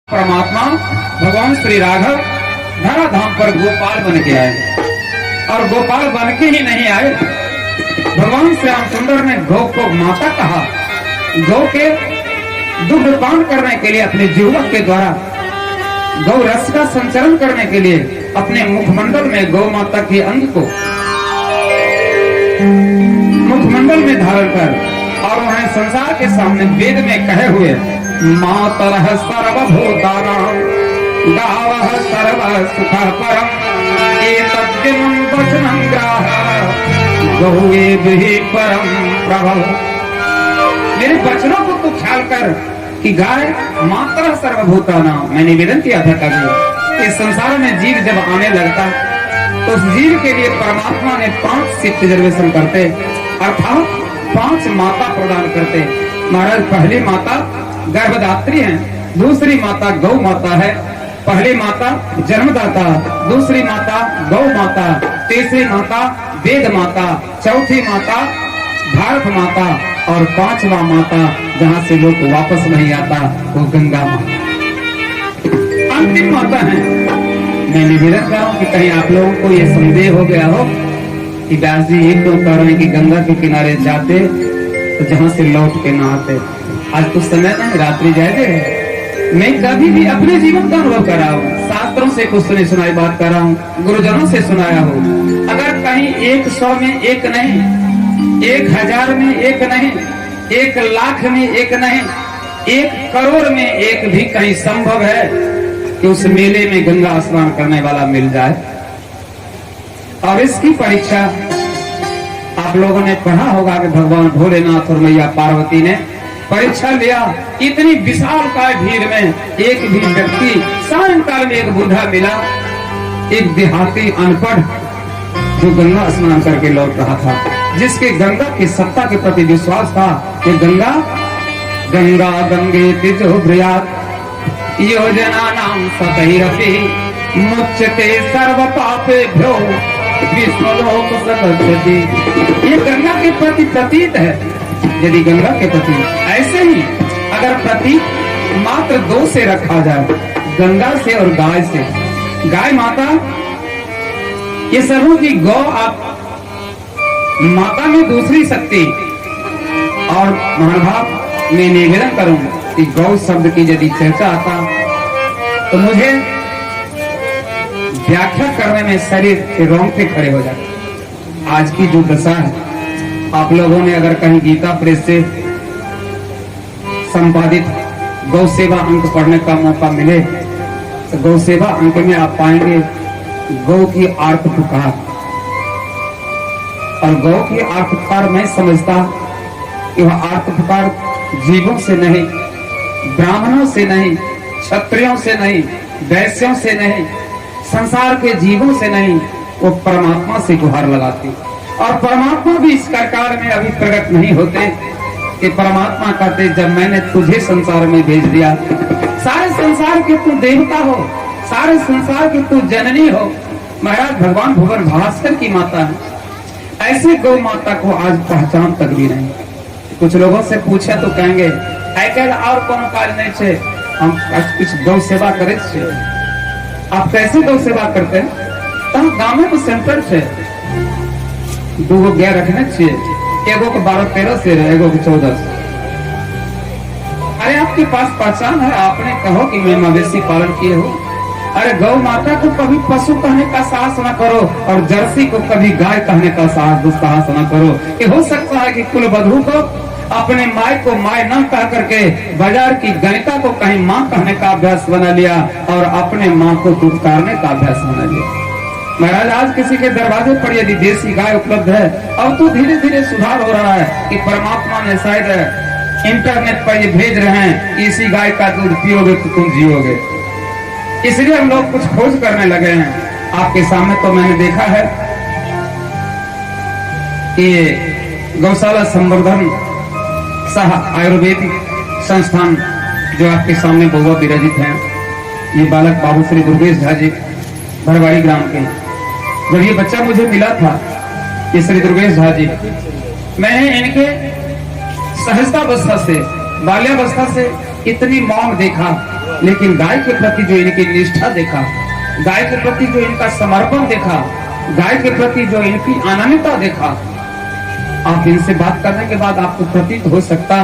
परमात्मा भगवान श्री राघव धराधाम पर गोपाल बन के आए और गोपाल बन के ही नहीं आए, भगवान श्याम सुंदर ने गौ को माता कहा। गौ के दुग्ध पान करने के लिए अपने जीवक के द्वारा गौ रस का संचरण करने के लिए अपने मुखमंडल में गौ माता के अंग को मुखमंडल में धारण कर और उन्हें संसार के सामने वेद में कहे हुए मातरः सर्वभूतानां गावः सर्व सुख परम एतद्दिमं वचनं ग्राह गौएभिः परम प्रभव। मेरे वचनों को तू ख्याल कर कि गाय मातरः सर्वभूतानां। मैं निवेदन किया था कभी इस संसार में जीव जब आने लगता तो उस जीव के लिए परमात्मा ने 5 सीट रिजर्वेशन करते अर्थात 5 माता प्रदान करते। महाराज पहली माता गर्भदात्री है, दूसरी माता गौ माता है, पहली माता जन्मदाता, दूसरी माता गौ माता, तीसरी माता वेद माता, चौथी माता भारत माता और 5वां माता जहाँ से लोग वापस नहीं आता वो गंगा माता अंतिम माता है। मैं निवेदन कर रहा हूँ कि कहीं आप लोगों को ये संदेह हो गया हो कि व्यास जी एक तो कह रहे हैं कि गंगा के किनारे जाते तो जहाँ से लौट के ना आते। आज कुछ समय नहीं, रात्रि जाए। मैं कभी भी अपने जीवन का अनुभव कर रहा हूँ, शास्त्रों से कुछ सुनी सुनाई बात कर रहा हूँ, गुरुजनों से सुनाया हो। अगर कहीं 100 में एक नहीं, 1000 में एक नहीं, 1,00,000 में एक नहीं, 1 करोड़ में एक भी कहीं संभव है कि उस मेले में गंगा स्नान करने वाला मिल जाए। और इसकी परीक्षा आप लोगों ने पढ़ा होगा कि भगवान भोलेनाथ और मैया पार्वती ने परीक्षा लिया। इतनी विशाल काय भीड़ में एक भी व्यक्ति, सायंकाल में एक बूढ़ा मिला, एक देहाती अनपढ़ जो गंगा स्नान करके लौट रहा था, जिसके गंगा की सत्ता के प्रति विश्वास था कि गंगा गंगा गंगे तिजो ब्रयात योजना नाम सतैरपि मुच्यते सर्व पापेभ्यो विश्वलोक सतज्जति। ये गंगा के प्रति प्रतीत है। यदि गंगा के प्रति ऐसे ही अगर प्रतीक मात्र 2 से रखा जाए, गंगा से और गाय से, गाय माता ये सर्वों की गौ आप माता में दूसरी शक्ति। और महाभाव मैं निवेदन करूं कि गौ शब्द की यदि चर्चा आता तो मुझे व्याख्या करने में शरीर के रोंगटे खड़े हो जाते। आज की जो दशा है, आप लोगों ने अगर कहीं गीता प्रेस से संपादित गौ सेवा अंक पढ़ने का मौका मिले तो गौ सेवा अंक में आप पाएंगे गौ की आर्त पुकार। और गौ की आर्त पुकार मैं समझता कि वह आर्त पुकार जीवों से नहीं, ब्राह्मणों से नहीं, क्षत्रियों से नहीं, वैश्यों से नहीं, संसार के जीवों से नहीं, वो परमात्मा से गुहार लगाती। और परमात्मा भी इस प्रकार में अभी प्रकट नहीं होते कि परमात्मा कहते जब मैंने तुझे संसार में भेज दिया, सारे संसार के तू देवता हो, सारे संसार की तू जननी हो। महाराज भगवान भुवन भास्कर की माता है। ऐसे गौ माता को आज पहचान तक भी नहीं। कुछ लोगों से पूछा तो कहेंगे और कोनो कार्य नहीं छे, हम कुछ गौ सेवा करे छे। आप कैसे गौ सेवा करते हैं? तो गाँव में कुछ सेंटर छे, 2 गाय रखने चाहिए, एगो को 12-13 से, एगो को 14 से। अरे आपके पास पहचान है, आपने कहो कि मैं मवेशी पालन किए हो। अरे गौ माता को कभी पशु कहने का साहस न करो और जर्सी को कभी गाय कहने का दुस्साहस न करो। कि हो सकता है कि कुलवधू को अपने माई को माई न कह करके बाजार की गणिता को कहीं माँ कहने का अभ्यास बना लिया और अपने माँ को दुत्कारने का अभ्यास बना लिया। महाराज आज किसी के दरवाजे पर यदि देसी गाय उपलब्ध है, अब तो धीरे धीरे सुधार हो रहा है कि परमात्मा ने शायद इंटरनेट पर ये भेज रहे हैं कि इसी गाय का दूध पियोगे तो तुम जियोगे। इसलिए हम लोग कुछ खोज करने लगे हैं। आपके सामने तो मैंने देखा है कि गौशाला संवर्धन सह आयुर्वेदिक संस्थान जो आपके सामने बहुआ विराजित है, ये बालक बाबू श्री दुर्गेश झा जी भरवाड़ी ग्राम के। जब ये बच्चा मुझे मिला था, ये श्री दुर्गेश झा जी, मैंने इनके सहजतावस्था से, बाल्यावस्था से इतनी मौन देखा लेकिन गाय के प्रति जो इनकी निष्ठा देखा, गाय के प्रति जो इनका समर्पण देखा, गाय के प्रति जो इनकी अनन्यता देखा, आप इनसे बात करने के बाद आपको प्रतीत हो सकता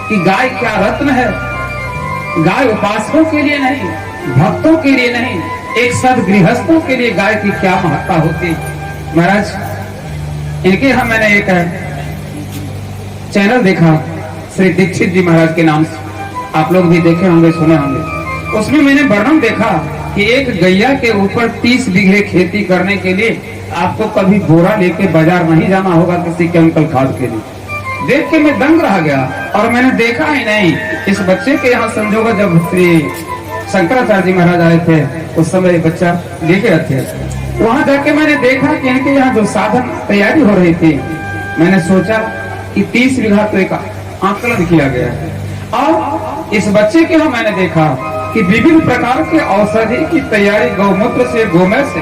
कि गाय क्या रत्न है। गाय उपासकों के लिए नहीं, भक्तों के लिए नहीं, एक सद गृहस्थों के लिए गाय की क्या महत्ता होती। महाराज, इनके यहाँ मैंने एक चैनल देखा श्री दीक्षित जी महाराज के नाम से, आप लोग भी देखे होंगे, सुने होंगे। उसमें मैंने वर्णन देखा कि एक गैया के ऊपर 30 बीघे खेती करने के लिए आपको कभी बोरा लेके बाजार नहीं जाना होगा किसी केमिकल खाद के लिए। देख के मैं दंग रह गया और मैंने देखा ही नहीं। इस बच्चे के यहाँ संजोग जब श्री शंकराचार्य जी महाराज आए थे, उस समय बच्चा लेके थे, वहां जाके मैंने देखा कि इनके यहाँ जो साधन तैयारी हो रही थी, मैंने सोचा कि 30 बीघा तो एक आंकलन किया गया है। और इस बच्चे के यहाँ मैंने देखा कि विभिन्न प्रकार के औषधि की तैयारी गौमूत्र से, गोमय से,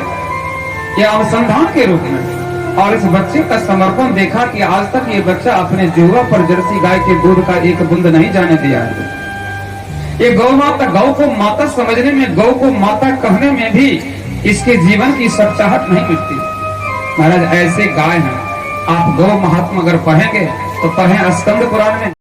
या अनुसंधान के रूप में। और इस बच्चे का समर्पण देखा कि आज तक ये बच्चा अपने जुआ पर जर्सी गाय के दूध का एक बूंद नहीं जाने दिया है। ये गौ माता, गौ को माता समझने में, गौ को माता कहने में भी इसके जीवन की सच्चाहट नहीं मिटती। महाराज, ऐसे गाय हैं। आप गौ महात्मा अगर पढ़ेंगे तो पढ़ें स्कंद पुराण में।